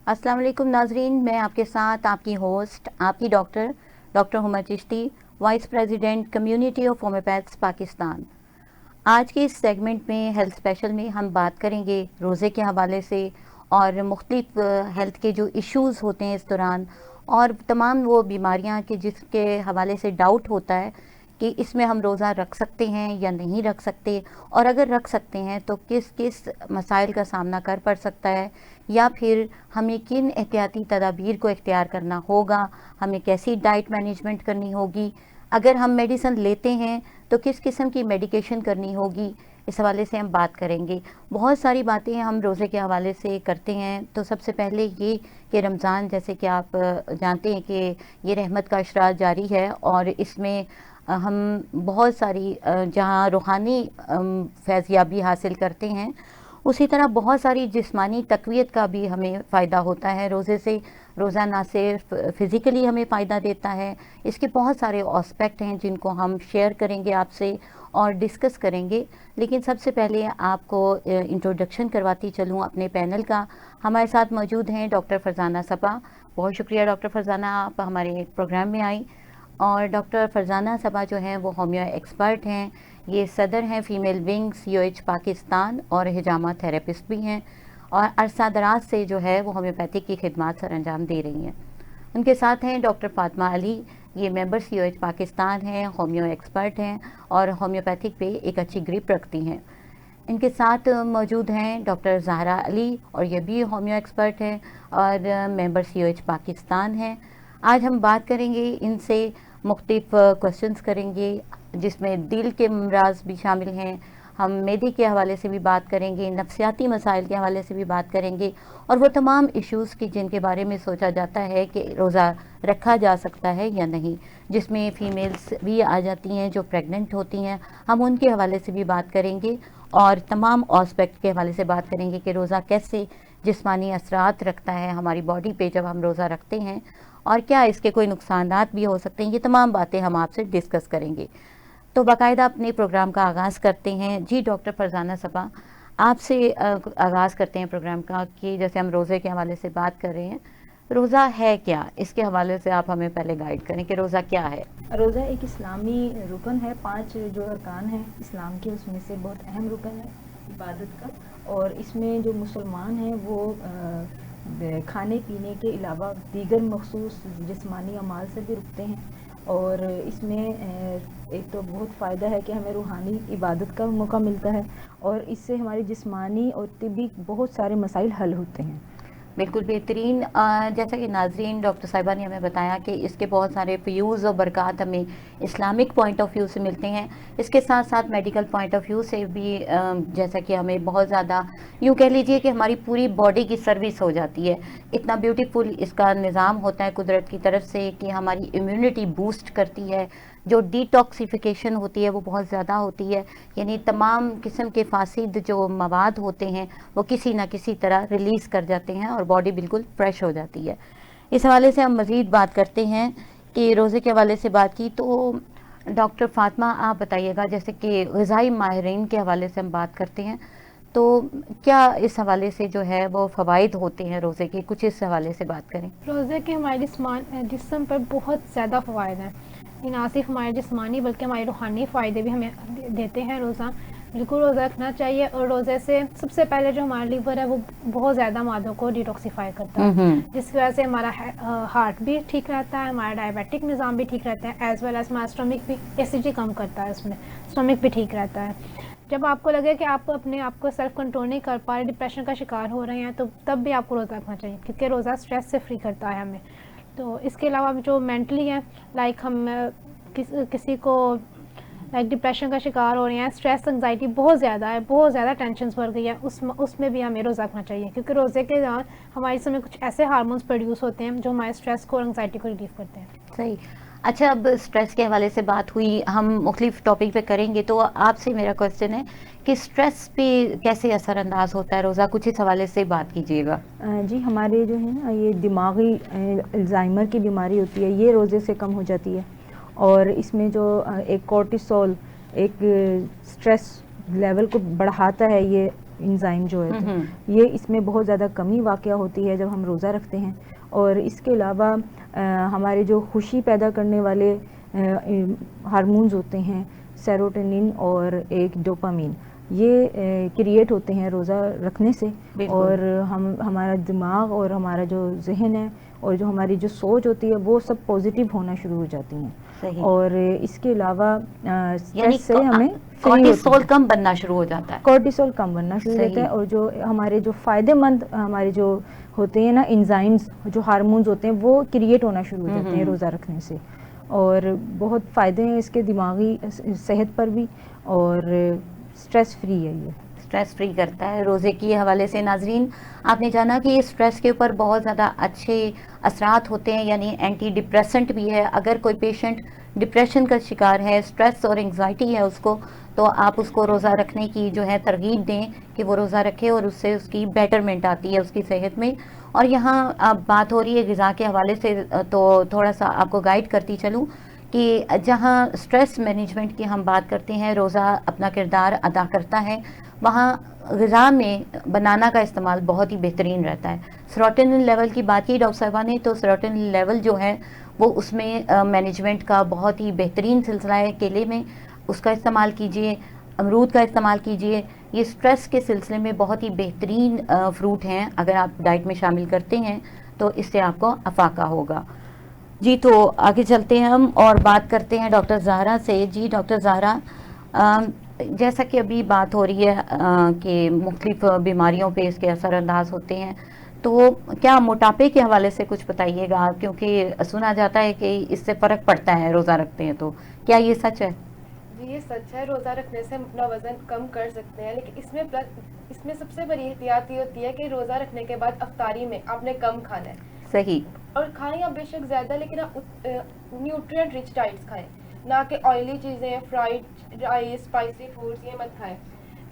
अस्सलाम वालेकुम नाजरीन, मैं आपके साथ आपकी होस्ट आपकी doctor Huma Chishti, vice president community of homeopaths Pakistan. आज के इस सेगमेंट में हेल्थ स्पेशल में हम बात करेंगे रोज़े के हवाले से और मुख्तलिफ हेल्थ के जो इश्यूज़ होते हैं इस दौरान, और तमाम वो बीमारियां कि जिसके हवाले से डाउट होता है कि इसमें हम रोज़ा रख सकते हैं या नहीं रख सकते, और अगर रख सकते हैं तो किस किस मसाइल का सामना कर पड़ सकता है, या फिर हमें किन एहतियाती तदाबीर को इख्तियार करना होगा, हमें कैसी डाइट मैनेजमेंट करनी होगी, अगर हम मेडिसिन लेते हैं तो किस किस्म की मेडिकेशन करनी होगी, इस हवाले से हम बात करेंगे। बहुत सारी बातें हम रोज़े के हवाले से करते हैं। तो सबसे पहले ये कि रमज़ान, जैसे कि आप जानते हैं कि ये रहमत का अशरा जारी है, और इसमें हम बहुत सारी जहाँ रूहानी फैज़याबी हासिल करते हैं, उसी तरह बहुत सारी जिस्मानी तक़वियत का भी हमें फ़ायदा होता है रोज़े से। रोज़ा ना सिर्फ फ़िज़िकली हमें फ़ायदा देता है, इसके बहुत सारे एस्पेक्ट हैं जिनको हम शेयर करेंगे आपसे और डिस्कस करेंगे। लेकिन सबसे पहले आपको इंट्रोडक्शन करवाती चलूँ अपने पैनल का। हमारे साथ मौजूद हैं डॉक्टर फ़रज़ाना सबा। बहुत शुक्रिया डॉक्टर फ़रज़ाना, आप हमारे प्रोग्राम में आई। और डॉक्टर फ़रज़ाना सबा जो हैं वो होम्यो एक्सपर्ट हैं, ये सदर हैं फ़ीमेल विंग COH पाकिस्तान, और हिजामा थेरेपिस्ट भी हैं, और अरसा दराज से जो है वो होम्योपैथिक की खिदमत सर अंजाम दे रही हैं। उनके साथ हैं डॉक्टर फ़ातिमा अली, ये मेंबर COH पाकिस्तान हैं, होम्यो एक्सपर्ट हैं और होम्योपैथिक पे एक अच्छी ग्रिप रखती हैं। इनके साथ मौजूद हैं डॉक्टर ज़हरा अली, और ये भी होम्यो एक्सपर्ट हैं और मेंबर COH पाकिस्तान हैं। आज हम बात करेंगे इनसे, मुख्तलिफ क्वेश्चंस करेंगे जिसमें दिल के अमराज भी शामिल हैं, हम मेदे के हवाले से भी बात करेंगे, नफ्सियाती मसाइल के हवाले से भी बात करेंगे, और वो तमाम इश्यूज़ की जिनके बारे में सोचा जाता है कि रोज़ा रखा जा सकता है या नहीं, जिसमें फ़ीमेल्स भी आ जाती हैं जो प्रेग्नेंट होती हैं, हम उनके हवाले से भी बात करेंगे, और तमाम एस्पेक्ट के हवाले से बात करेंगे कि रोज़ा कैसे जिस्मानी असरात रखता है हमारी बॉडी पे जब हम रोज़ा रखते हैं, और क्या इसके कोई नुकसानात भी हो सकते हैं। ये तमाम बातें हम आपसे डिस्कस करेंगे। तो बाकायदा अपने प्रोग्राम का आगाज़ करते हैं। जी डॉक्टर फ़रज़ाना सबा, आपसे आगाज़ करते हैं प्रोग्राम का कि जैसे हम रोज़े के हवाले से बात कर रहे हैं, रोज़ा है क्या, इसके हवाले से आप हमें पहले गाइड करें कि रोज़ा क्या है। रोज़ा एक इस्लामी रुकन है, 5 जो अरकान हैं इस्लाम के, उसमें से बहुत अहम रुकन है इबादत का। और इसमें जो मुसलमान हैं वो खाने पीने के अलावा दीगर मखसूस जिस्मानी अमाल से भी रुकते हैं। और इसमें एक तो बहुत फ़ायदा है कि हमें रूहानी इबादत का मौका मिलता है, और इससे हमारी जिस्मानी और तिब्बी बहुत सारे मसाइल हल होते हैं। बिल्कुल बेहतरीन। जैसा कि नाजरीन डॉक्टर साहिबा ने हमें बताया कि इसके बहुत सारे फ्यूज़ और बरक़ात हमें इस्लामिक पॉइंट ऑफ व्यू से मिलते हैं, इसके साथ साथ मेडिकल पॉइंट ऑफ व्यू से भी जैसा कि हमें बहुत ज़्यादा, यूँ कह लीजिए कि हमारी पूरी बॉडी की सर्विस हो जाती है। इतना ब्यूटीफुल इसका निज़ाम होता है कुदरत की तरफ से कि हमारी इम्यूनिटी बूस्ट करती है, जो डिटॉक्सिफिकेशन होती है वो बहुत ज़्यादा होती है, यानी तमाम किस्म के फासिद जो मवाद होते हैं वो किसी ना किसी तरह रिलीज़ कर जाते हैं और बॉडी बिल्कुल फ्रेश हो जाती है। इस हवाले से हम मज़ीद बात करते हैं कि रोज़े के हवाले से बात की, तो डॉक्टर फ़ातिमा आप बताइएगा, जैसे कि ग़िज़ाई माहिरीन के हवाले से हम बात करते हैं, तो क्या इस हवाले से जो है वो फ़वाइद होते हैं रोज़े के, कुछ इस हवाले से बात करें। रोज़े के हमारे जिस्म पर बहुत ज़्यादा फ़वाइद हैं, ना सिर्फ हमारे जिस्मानी बल्कि हमारे रूहानी फ़ायदे भी हमें देते हैं। रोज़ा बिल्कुल रोज़ा रखना चाहिए, और रोज़े से सबसे पहले जो हमारा लीवर है वो बहुत ज़्यादा मादों को डिटॉक्सिफाई करता है, जिसकी वजह से हमारा हार्ट भी ठीक रहता है, हमारा डायबिटिक निज़ाम भी ठीक रहता है, एज़ वेल एज़ हमारा स्टमक भी एसिडिटी कम करता है, उसमें स्टमक भी ठीक रहता है। जब आपको लगे कि आप अपने आप को सेल्फ कंट्रोल नहीं कर पा रहे, डिप्रेशन का शिकार हो रहे हैं, तो तब भी आपको रोज़ा रखना चाहिए, क्योंकि रोज़ा स्ट्रेस से फ्री करता है हमें। तो इसके अलावा जो मेंटली है, लाइक हम किसी को लाइक डिप्रेशन का शिकार हो रहे हैं, स्ट्रेस एंजाइटी बहुत ज़्यादा है, बहुत ज़्यादा टेंशन बढ़ गई है, उसमें भी हमें रोज़ा रखना चाहिए, क्योंकि रोज़े के दौरान हमारे समय कुछ ऐसे हार्मोन्स प्रोड्यूस होते हैं जो हमारे स्ट्रेस को और एंजाइटी को रिलीव करते हैं। सही। अच्छा, अब स्ट्रेस के हवाले से बात हुई, हम मुख्तलिफ टॉपिक पे करेंगे, तो आपसे मेरा क्वेश्चन है कि स्ट्रेस पे कैसे असरअंदाज होता है रोज़ा, कुछ इस हवाले से बात कीजिएगा। जी, हमारे जो है ना ये दिमागी अल्जाइमर की बीमारी होती है, ये रोज़े से कम हो जाती है। और इसमें जो एक कोर्टिसोल एक स्ट्रेस लेवल को बढ़ाता है, ये इंजाइम जो है ये इसमें बहुत ज़्यादा कमी वाक़या होती है जब हम रोज़ा रखते हैं। और इसके अलावा हमारे जो खुशी पैदा करने वाले हार्मोन्स होते हैं, सेरोटोनिन और एक डोपामीन, ये क्रिएट होते हैं रोज़ा रखने से। और हमारा दिमाग और हमारा जो जहन है और जो हमारी जो सोच होती है वो सब पॉजिटिव होना शुरू हो जाती हैं। और इसके अलावा स्ट्रेस से हमें कॉर्टिसोल कम बनना शुरू हो जाता है, कॉर्टिसोल कम बनना शुरू हो जाता है। और जो हमारे जो फ़ायदेमंद हमारे जो होते हैं ना एंजाइम्स, जो हार्मोन्स होते हैं वो क्रिएट होना शुरू हो जाते हैं रोज़ा रखने से। और बहुत फ़ायदे हैं इसके दिमागी सेहत पर भी, और स्ट्रेस फ्री है, ये स्ट्रेस फ्री करता है। रोज़े के हवाले से नाजरीन आपने जाना कि स्ट्रेस के ऊपर बहुत ज़्यादा अच्छे असरात होते हैं, यानी एंटी डिप्रेसेंट भी है। अगर कोई पेशेंट डिप्रेशन का शिकार है, स्ट्रेस और एंग्जाइटी है उसको, तो आप उसको रोज़ा रखने की जो है तरगीब दें कि वो रोज़ा रखे, और उससे उसकी बेटरमेंट आती है उसकी सेहत में। और यहाँ अब बात हो रही है ग़िज़ा के हवाले से, तो थोड़ा सा आपको गाइड करती चलूँ कि जहाँ स्ट्रेस मैनेजमेंट की हम बात करते हैं, रोज़ा अपना किरदार अदा करता है, वहाँ ग़िज़ा में बनाना का इस्तेमाल बहुत ही बेहतरीन रहता है। सेरोटोनिन लेवल की बात की डॉक्टर साहिबा ने, तो सेरोटोनिन लेवल जो है वो उसमें मैनेजमेंट का बहुत ही बेहतरीन सिलसिला है। केले में उसका इस्तेमाल कीजिए, अमरूद का इस्तेमाल कीजिए, ये स्ट्रेस के सिलसिले में बहुत ही बेहतरीन फ्रूट हैं। अगर आप डाइट में शामिल करते हैं तो इससे आपको अफाका होगा। जी, तो आगे चलते हैं हम और बात करते हैं डॉक्टर ज़हरा से। जी डॉक्टर ज़हरा, जैसा कि अभी बात हो रही है कि मुख्तलिफ बीमारियों पे इसके असरअंदाज होते हैं, तो क्या मोटापे के हवाले से कुछ बताइएगा, क्योंकि सुना जाता है कि इससे फ़र्क पड़ता है रोज़ा रखते हैं, तो क्या ये सच है? जी, ये सच है। रोज़ा रखने से हम अपना वज़न कम कर सकते हैं, लेकिन इसमें सबसे बड़ी एहतियात ये होती है कि रोज़ा रखने के बाद अफ्तारी में आपने कम खाना है। सही। और खाएं आप बेशक ज़्यादा, लेकिन आप न्यूट्रिएंट रिच डाइट्स खाएं, ना कि ऑयली चीज़ें, फ्राइड राइस, स्पाइसी फूड्स, ये मत खाएं।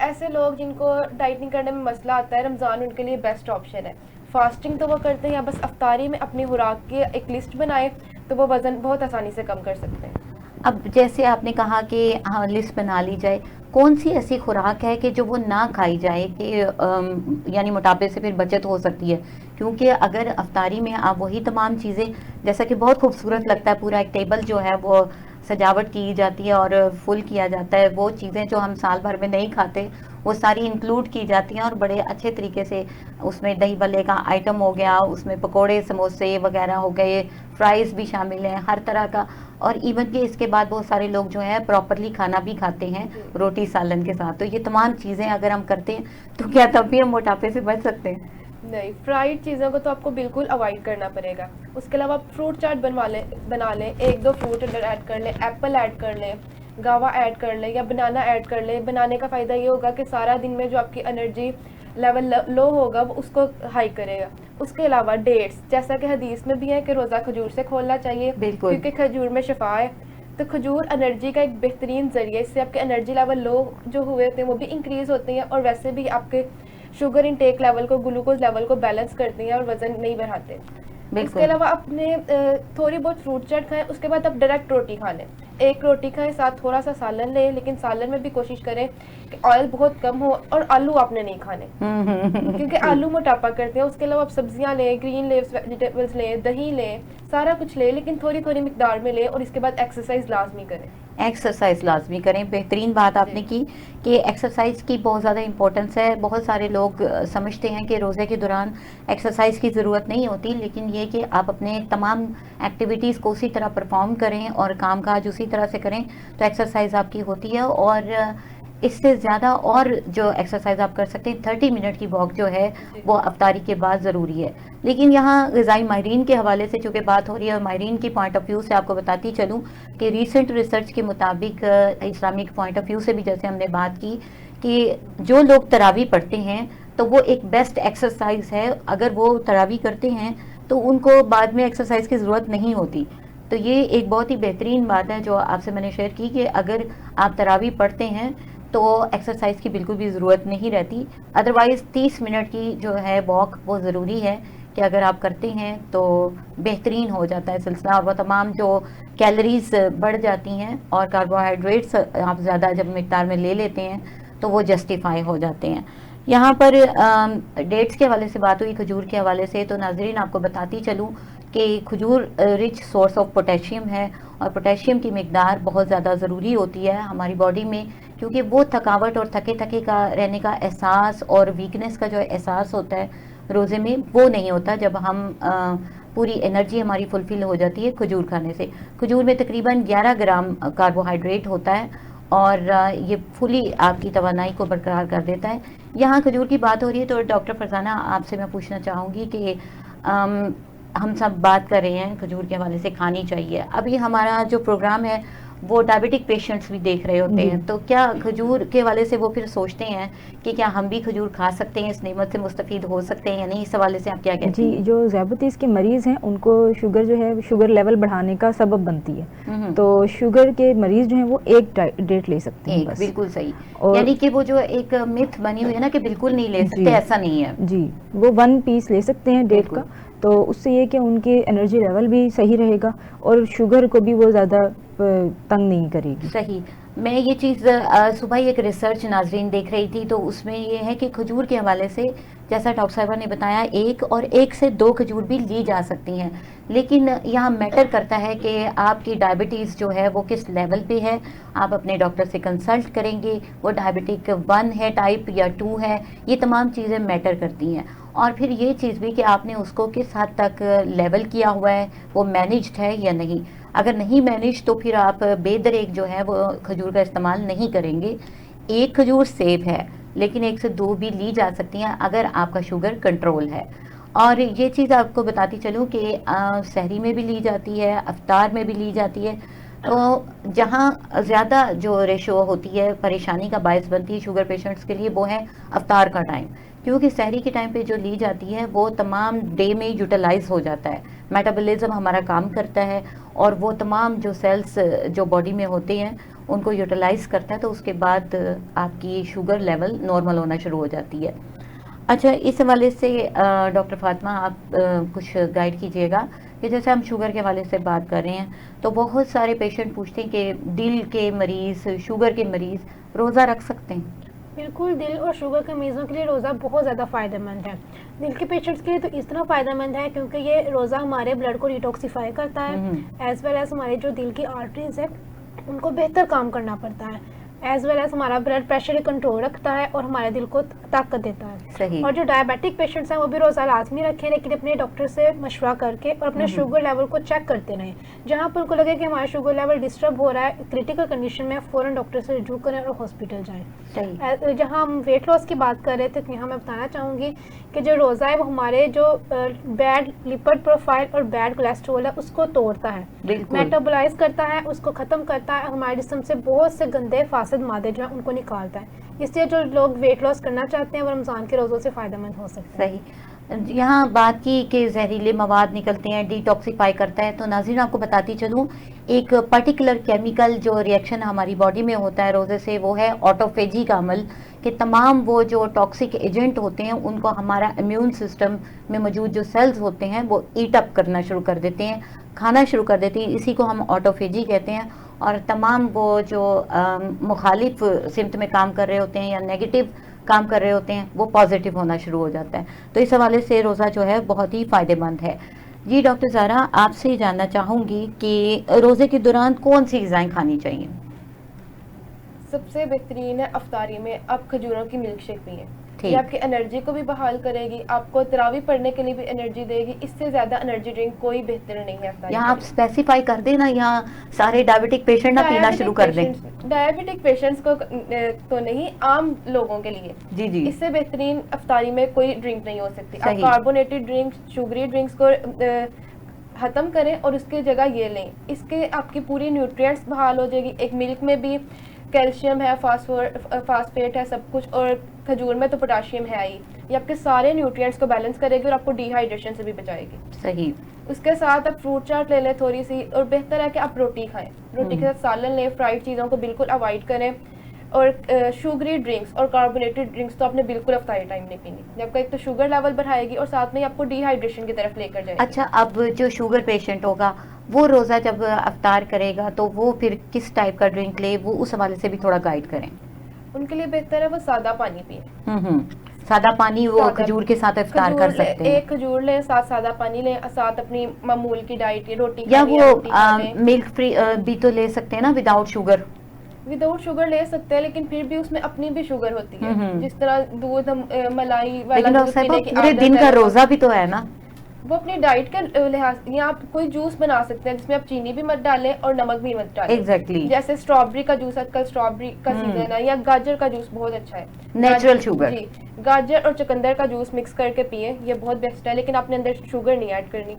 ऐसे लोग जिनको डाइटिंग करने में मसला आता है, रमज़ान उनके लिए बेस्ट ऑप्शन है। फास्टिंग तो वो करते हैं, या बस अफ्तारी में अपनी खुराक की एक लिस्ट बनाए तो वो वज़न बहुत आसानी से कम कर सकते हैं। अब जैसे आपने कहा कि हाँ लिस्ट बना ली जाए, कौन सी ऐसी खुराक है कि जो वो ना खाई जाए कि यानी मोटापे से फिर बचत हो सकती है? क्योंकि अगर अफ्तारी में आप वही तमाम चीज़ें, जैसा कि बहुत खूबसूरत लगता है, पूरा एक टेबल जो है वो सजावट की जाती है और फुल किया जाता है, वो चीज़ें जो हम साल भर में नहीं खाते वो सारी इंक्लूड की जाती हैं और बड़े अच्छे तरीके से उसमें दही भल्ले का आइटम हो गया, उसमें पकोड़े समोसे वगैरह हो गए, फ्राइज़ भी शामिल हैं हर तरह का। और इवन कि इसके बाद बहुत सारे लोग जो है प्रॉपरली खाना भी खाते हैं रोटी सालन के साथ। तो ये तमाम चीज़ें अगर हम करते हैं तो क्या तब भी हम मोटापे से बच सकते हैं? नहीं, फ्राइड चीज़ों को तो आपको बिल्कुल अवॉइड करना पड़ेगा। उसके अलावा आप फ्रूट चाट बना लें, 1-2 फ्रूट अंदर ऐड कर लें, एप्पल ऐड कर लें, गावा ऐड कर लें या बनाना ऐड कर लें। बनाने का फ़ायदा ये होगा कि सारा दिन में जो आपकी एनर्जी लेवल लो होगा वो उसको हाई करेगा। उसके अलावा डेट्स, जैसा कि हदीस में भी है कि रोज़ा खजूर से खोलना चाहिए, क्योंकि खजूर में शिफा है। तो खजूर एनर्जी का एक बेहतरीन ज़रिए, इससे आपके एनर्जी लेवल लो जो हुए होते हैं वो भी इंक्रीज़ होते हैं, और वैसे भी आपके शुगर इनटेक लेवल को, ग्लूकोज लेवल को बैलेंस करती हैं और वज़न नहीं बढ़ाते। इसके अलावा आपने थोड़ी बहुत फ्रूट चाट खाएं, उसके बाद आप डायरेक्ट रोटी खा लें। 1 रोटी खाएं, साथ थोड़ा सा सालन लें, लेकिन सालन में भी कोशिश करें कि ऑयल बहुत कम हो, और आलू आपने नहीं खाने क्योंकि आलू मोटापा करते हैं। उसके अलावा आप सब्जियां लें, ग्रीन लीव्स वेजिटेबल्स लें, दही लें, सारा कुछ लें, लेकिन थोड़ी थोड़ी मिकदार में लें। और इसके बाद एक्सरसाइज लाजमी करें। एक्सरसाइज लाजमी करें। बेहतरीन बात आपने की कि एक्सरसाइज की बहुत ज़्यादा इंपॉर्टेंस है। बहुत सारे लोग समझते हैं कि रोज़े के दौरान एक्सरसाइज की ज़रूरत नहीं होती, लेकिन ये कि आप अपने तमाम एक्टिविटीज़ को उसी तरह परफॉर्म करें और काम काज उसी तरह से करें तो एक्सरसाइज आपकी होती है। और इससे ज़्यादा और जो एक्सरसाइज आप कर सकते हैं, 30 मिनट की वॉक जो है वो अफ्तारी के बाद ज़रूरी है। लेकिन यहाँ ग़िज़ाई माहिरीन के हवाले से चूँकि बात हो रही है, माहिरीन की पॉइंट ऑफ व्यू से आपको बताती चलूँ कि रीसेंट रिसर्च के मुताबिक, इस्लामिक पॉइंट ऑफ व्यू से भी जैसे हमने बात की, कि जो लोग तरावी पढ़ते हैं तो वो एक बेस्ट एक्सरसाइज है। अगर वो तरावी करते हैं तो उनको बाद में एक्सरसाइज की ज़रूरत नहीं होती। तो ये एक बहुत ही बेहतरीन बात है जो आपसे मैंने शेयर की कि अगर आप तरावी पढ़ते हैं तो एक्सरसाइज की बिल्कुल भी ज़रूरत नहीं रहती। अदरवाइज़ 30 मिनट की जो है वॉक वो ज़रूरी है कि अगर आप करते हैं तो बेहतरीन हो जाता है सिलसिला, और वो तमाम जो कैलोरीज बढ़ जाती हैं और कार्बोहाइड्रेट्स आप ज़्यादा जब मिकदार में ले लेते हैं तो वो जस्टिफाई हो जाते हैं। यहाँ पर डेट्स के हवाले से बात हुई, खजूर के हवाले से, तो नाजरीन आपको बताती चलूँ कि खजूर रिच सोर्स ऑफ पोटेशियम है और पोटेशियम की मिकदार बहुत ज़्यादा ज़रूरी होती है हमारी बॉडी में, क्योंकि वो थकावट और थके थके का रहने का एहसास और वीकनेस का जो एहसास होता है रोज़े में, वो नहीं होता जब हम पूरी एनर्जी हमारी फुलफिल हो जाती है खजूर खाने से। खजूर में तकरीबन 11 ग्राम कार्बोहाइड्रेट होता है और ये फुली आपकी तवानाई को बरकरार कर देता है। यहाँ खजूर की बात हो रही है तो डॉक्टर फरजाना आपसे मैं पूछना चाहूँगी कि हम सब बात कर रहे हैं खजूर के हवाले से खानी चाहिए। अभी हमारा जो प्रोग्राम है वो डायबिटिक पेशेंट्स भी देख रहे होते हैं, तो क्या खजूर के हवाले से वो फिर सोचते हैं कि क्या हम भी खजूर खा सकते हैं, इस नेमत से मुस्तफ़ीद हो सकते हैं या नहीं, इस हवाले से आप क्या कहते हैं? जी, जो ज़ियाबतीस के मरीज़ हैं उनको शुगर जो है शुगर लेवल बढ़ाने का सबब बनती है, तो शुगर के मरीज़ जो हैं वो एक डेट ले सकते हैं बस। बिल्कुल सही, और यानी कि वो जो एक मिथ बनी हुई है ना कि बिल्कुल नहीं ले सकते, ऐसा नहीं है जी, वो 1 पीस ले सकते हैं डेट का, तो उससे ये कि उनके एनर्जी लेवल भी सही रहेगा और शुगर को भी वो ज़्यादा तंग नहीं करेगी। सही। मैं ये चीज़ सुबह ही एक रिसर्च नाजरीन देख रही थी, तो उसमें ये है कि खजूर के हवाले से जैसा डॉक्टर साहिबा ने बताया 1 से 2 खजूर भी ली जा सकती हैं, लेकिन यहाँ मैटर करता है कि आपकी डायबिटीज़ जो है वो किस लेवल पे है। आप अपने डॉक्टर से कंसल्ट करेंगे, वो डायबिटिक 1 है टाइप या 2 है, ये तमाम चीज़ें मैटर करती हैं। और फिर ये चीज़ भी कि आपने उसको किस हद तक लेवल किया हुआ है, वो मैनेज्ड है या नहीं। अगर नहीं मैनेज तो फिर आप बेदरेक जो है वो खजूर का इस्तेमाल नहीं करेंगे। 1 खजूर सेफ है, लेकिन 1 से 2 भी ली जा सकती हैं अगर आपका शुगर कंट्रोल है। और ये चीज़ आपको बताती चलूँ कि सहरी में भी ली जाती है, अफ्तार में भी ली जाती है। तो जहाँ ज़्यादा जो रेशो होती है, परेशानी का बायस बनती है शुगर पेशेंट्स के लिए, वो है अफ्तार का टाइम, क्योंकि सहरी के टाइम पे जो ली जाती है वो तमाम डे में यूटिलाइज हो जाता है, मेटाबॉलिज्म हमारा काम करता है और वो तमाम जो सेल्स जो बॉडी में होते हैं उनको यूटिलाइज करता है, तो उसके बाद आपकी शुगर लेवल नॉर्मल होना शुरू हो जाती है। अच्छा, इस हवाले से डॉक्टर फातिमा आप कुछ गाइड कीजिएगा कि जैसे हम शुगर के हवाले से बात कर रहे हैं तो बहुत सारे पेशेंट पूछते हैं कि दिल के मरीज़, शुगर के मरीज़ रोज़ा रख सकते हैं? बिल्कुल, दिल और शुगर के मरीज़ों के लिए रोज़ा बहुत ज़्यादा फ़ायदेमंद है। दिल के पेशेंट्स के लिए तो इस तरह फ़ायदेमंद है क्योंकि ये रोज़ा हमारे ब्लड को डिटॉक्सिफाई करता है, एज़ वेल एज़ हमारे जो दिल की आर्टरीज़ है उनको बेहतर काम करना पड़ता है, एज़ वेल एज़ हमारा ब्लड प्रेशर कंट्रोल रखता है और हमारे दिल को ताकत देता है। सही। और जो डायबिटिक पेशेंट्स हैं वो भी रोज़ा लाजमी रखें, लेकिन अपने डॉक्टर से मशवरा करके और अपने शुगर लेवल को चेक करते रहें। जहाँ पर उनको लगे कि हमारा शुगर लेवल डिस्टर्ब हो रहा है, क्रिटिकल कंडीशन में, फ़ौरन डॉक्टर से रुजू करें और हॉस्पिटल जाएँ। सही। जहाँ हम वेट लॉस की बात कर रहे थे तो यहाँ मैं बताना चाहूँगी कि जो रोज़ा है वो हमारे जो बैड लिपिड प्रोफाइल और बैड कोलेस्ट्रॉल है उसको तोड़ता है, मेटाबोलाइज करता है, उसको ख़त्म करता है, हमारे जिस्म से बहुत से गंदे फासिद मादे जो है उनको निकालता है। इसलिए जो लोग वेट लॉस करना चाहते हैं वो रमज़ान के रोज़ों से फ़ायदेमंद हो सकते हैं। सही। यहाँ बात की कि जहरीले मवाद निकलते हैं, डिटॉक्सिफाई करता है, तो नाज़रीन आपको बताती चलूँ एक पर्टिकुलर केमिकल जो रिएक्शन हमारी बॉडी में होता है रोज़े से, वो है ऑटोफेजी का अमल, कि तमाम वो जो टॉक्सिक एजेंट होते हैं उनको हमारा इम्यून सिस्टम में मौजूद जो सेल्स होते हैं वो ईट अप करना शुरू कर देते हैं, खाना शुरू कर देते हैं। इसी को हम ऑटोफेजी कहते हैं। और तमाम वो जो मुखालिफ सिम्त में काम कर रहे होते हैं या नेगेटिव काम कर रहे होते हैं वो पॉजिटिव होना शुरू हो जाता है। तो इस हवाले से रोज़ा जो है बहुत ही फ़ायदेमंद है। जी डॉक्टर ज़ारा, आपसे जानना चाहूँगी कि रोज़े के दौरान कौन सी ग़िज़ाएँ खानी चाहिए? सबसे बेहतरीन है अफ्तारी में आप खजूरों की मिल्क शेक पिए, ठीक। ये आपकी एनर्जी को भी बहाल करेगी, आपको तरावी पढ़ने के लिए भी एनर्जी देगी। इससे ज़्यादा एनर्जी ड्रिंक कोई बेहतर नहीं है अफ्तारी। यहाँ आप स्पेसिफाई कर देना, यहाँ सारे डायबिटिक पेशेंट ना पीना शुरू कर दें। डायबिटिक पेशेंट्स को तो नहीं, आम लोगों के लिए जी जी। इससे बेहतरीन अफ्तारी में कोई ड्रिंक नहीं हो सकती। आप सही। कार्बोनेटेड ड्रिंक, शुगरी ड्रिंक्स को ख़त्म करें और उसकी जगह ये लें, इसके आपकी पूरी न्यूट्रिएंट्स बहाल हो जाएगी। एक मिल्क में भी कैल्शियम है, फास्फेट है, सब कुछ, और खजूर में तो पोटाशियम है ही। ये आपके सारे न्यूट्रिएंट्स को बैलेंस करेगी और आपको डिहाइड्रेशन से भी बचाएगी। सही। उसके साथ आप फ्रूट चाट ले लें थोड़ी सी, और बेहतर है कि आप रोटी खाएं, रोटी के साथ सालन लें, फ्राइड चीज़ों को बिल्कुल अवॉइड करें। और शुगरी ड्रिंक्स और कार्बोनेटेड ड्रिंक्स तो आपने बिल्कुल अफ्तारी टाइम नहीं पीनी, ये आपका एक तो शुगर लेवल बढ़ाएगी और साथ में आपको डिहाइड्रेशन की तरफ लेकर जाएगी। अच्छा, अब जो शुगर पेशेंट होगा वो रोज़ा जब अफ्तार करेगा तो वो फिर किस टाइप का ड्रिंक ले, वो उस हवाले से भी थोड़ा गाइड करें। उनके लिए बेहतर है वो सादा पानी पिए। सादा पानी वो सादा- खजूर के साथ इफ्तार कर सकते हैं, एक खजूर लें, साथ सादा पानी लें, साथ अपनी मामूल की डाइट की रोटी या खानी है, वो रोटी खा लें। मिल्क फ्री भी तो ले सकते हैं ना, विदाउट शुगर। विदाउट शुगर ले सकते हैं, लेकिन फिर भी उसमें अपनी भी शुगर होती है। हम्म। जिस तरह दूध हम मलाई वाला लेकिन दूध डॉक्टर साहब पीने की पूरे आदत दिन है, का रोजा भी तो है ना। वो अपनी डाइट के लिहाज, या आप कोई जूस बना सकते हैं जिसमें आप चीनी भी मत डालें और नमक भी मत डालें। एग्जैक्टली, जैसे स्ट्रॉबेरी का जूस, आजकल स्ट्रॉबेरी का हम्म। सीजन है, या गाजर का जूस बहुत अच्छा है। Natural sugar. जी, गाजर और चुकंदर का जूस मिक्स करके पिए, ये बहुत बेस्ट है, लेकिन आपने अंदर शुगर नहीं ऐड करनी।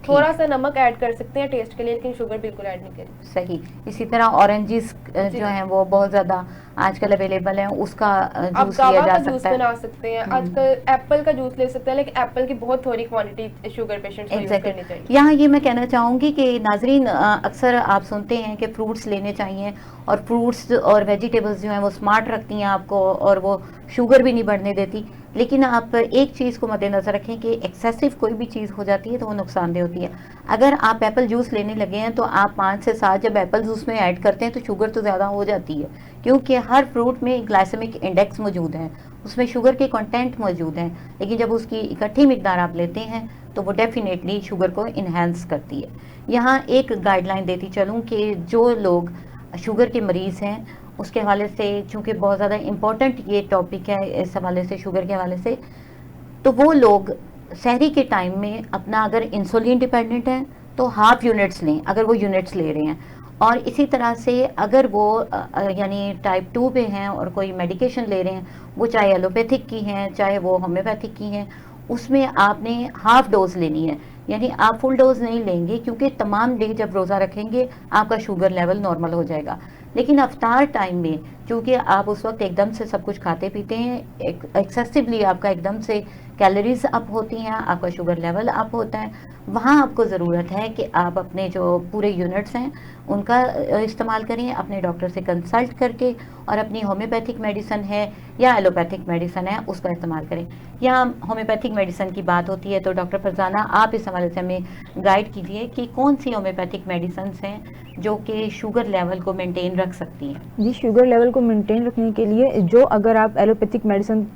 थोड़ा सा नमक ऐड कर सकते हैं टेस्ट के लिए, लेकिन शुगर बिल्कुल ऐड नहीं करनी। सही। इसी तरह ऑरेंजेस जी। जो हैं वो बहुत ज्यादा आजकल अवेलेबल है, उसका आप जूस लिया गावा जा का जूस सकता है। बना सकते हैं, आजकल एप्पल का जूस ले सकते हैं, लेकिन एप्पल की बहुत थोड़ी क्वांटिटी शुगर पेशेंट्स को यूज करनी एग्जैक्टली। चाहिए। यहाँ ये मैं कहना चाहूँगी कि नाजरीन, अक्सर आप सुनते हैं कि फ्रूट्स लेने चाहिए, और फ्रूट्स और वेजिटेबल्स जो हैं वो स्मार्ट रखती हैं आपको, और वो शुगर भी नहीं बढ़ने देती। लेकिन आप एक चीज़ को मद्देनज़र रखें कि एक्सेसिव कोई भी चीज़ हो जाती है तो वो नुकसानदेह होती है। अगर आप एप्पल जूस लेने लगे हैं तो आप 5 से 7 जब एप्पल जूस में ऐड करते हैं तो शुगर तो ज़्यादा हो जाती है, क्योंकि हर फ्रूट में ग्लाइसेमिक इंडेक्स मौजूद है, उसमें शुगर के कंटेंट मौजूद हैं। लेकिन जब उसकी इकट्ठी मिकदार आप लेते हैं तो वो डेफिनेटली शुगर को इन्हेंस करती है। यहाँ एक गाइडलाइन देती चलूँ कि जो लोग शुगर के मरीज़ हैं उसके हवाले से, चूँकि बहुत ज़्यादा इम्पोर्टेंट ये टॉपिक है इस हवाले से, शुगर के हवाले से, तो वो लोग सहरी के टाइम में अपना अगर इंसुलिन डिपेंडेंट है तो हाफ यूनिट्स लें, अगर वो यूनिट्स ले रहे हैं। और इसी तरह से अगर वो यानी टाइप 2 पे हैं और कोई मेडिकेशन ले रहे हैं, वो चाहे एलोपैथिक की हैं चाहे वो होम्योपैथिक की हैं, उसमें आपने हाफ डोज लेनी है, यानी आप फुल डोज नहीं लेंगे, क्योंकि तमाम डे जब रोज़ा रखेंगे आपका शुगर लेवल नॉर्मल हो जाएगा। लेकिन अफ्तार टाइम में चूँकि आप उस वक्त एकदम से सब कुछ खाते पीते हैं, एक्सेसिवली आपका एकदम से कैलोरीज अप होती हैं, आपका शुगर लेवल अप होता है, वहाँ आपको ज़रूरत है कि आप अपने जो पूरे यूनिट्स हैं उनका इस्तेमाल करें, अपने डॉक्टर से कंसल्ट करके, और अपनी होम्योपैथिक मेडिसिन है या एलोपैथिक मेडिसिन है उसका इस्तेमाल करें। यहाँ होम्योपैथिक मेडिसिन की बात होती है तो डॉक्टर फरजाना, आप इस हवाले से हमें गाइड कीजिए कि कौन सी होम्योपैथिक मेडिसिन हैं जो कि शुगर लेवल को मेंटेन रख सकती हैं। जी, शुगर लेवल को मेंटेन रखने के लिए जो अगर आप एलोपैथिक मेडिसिन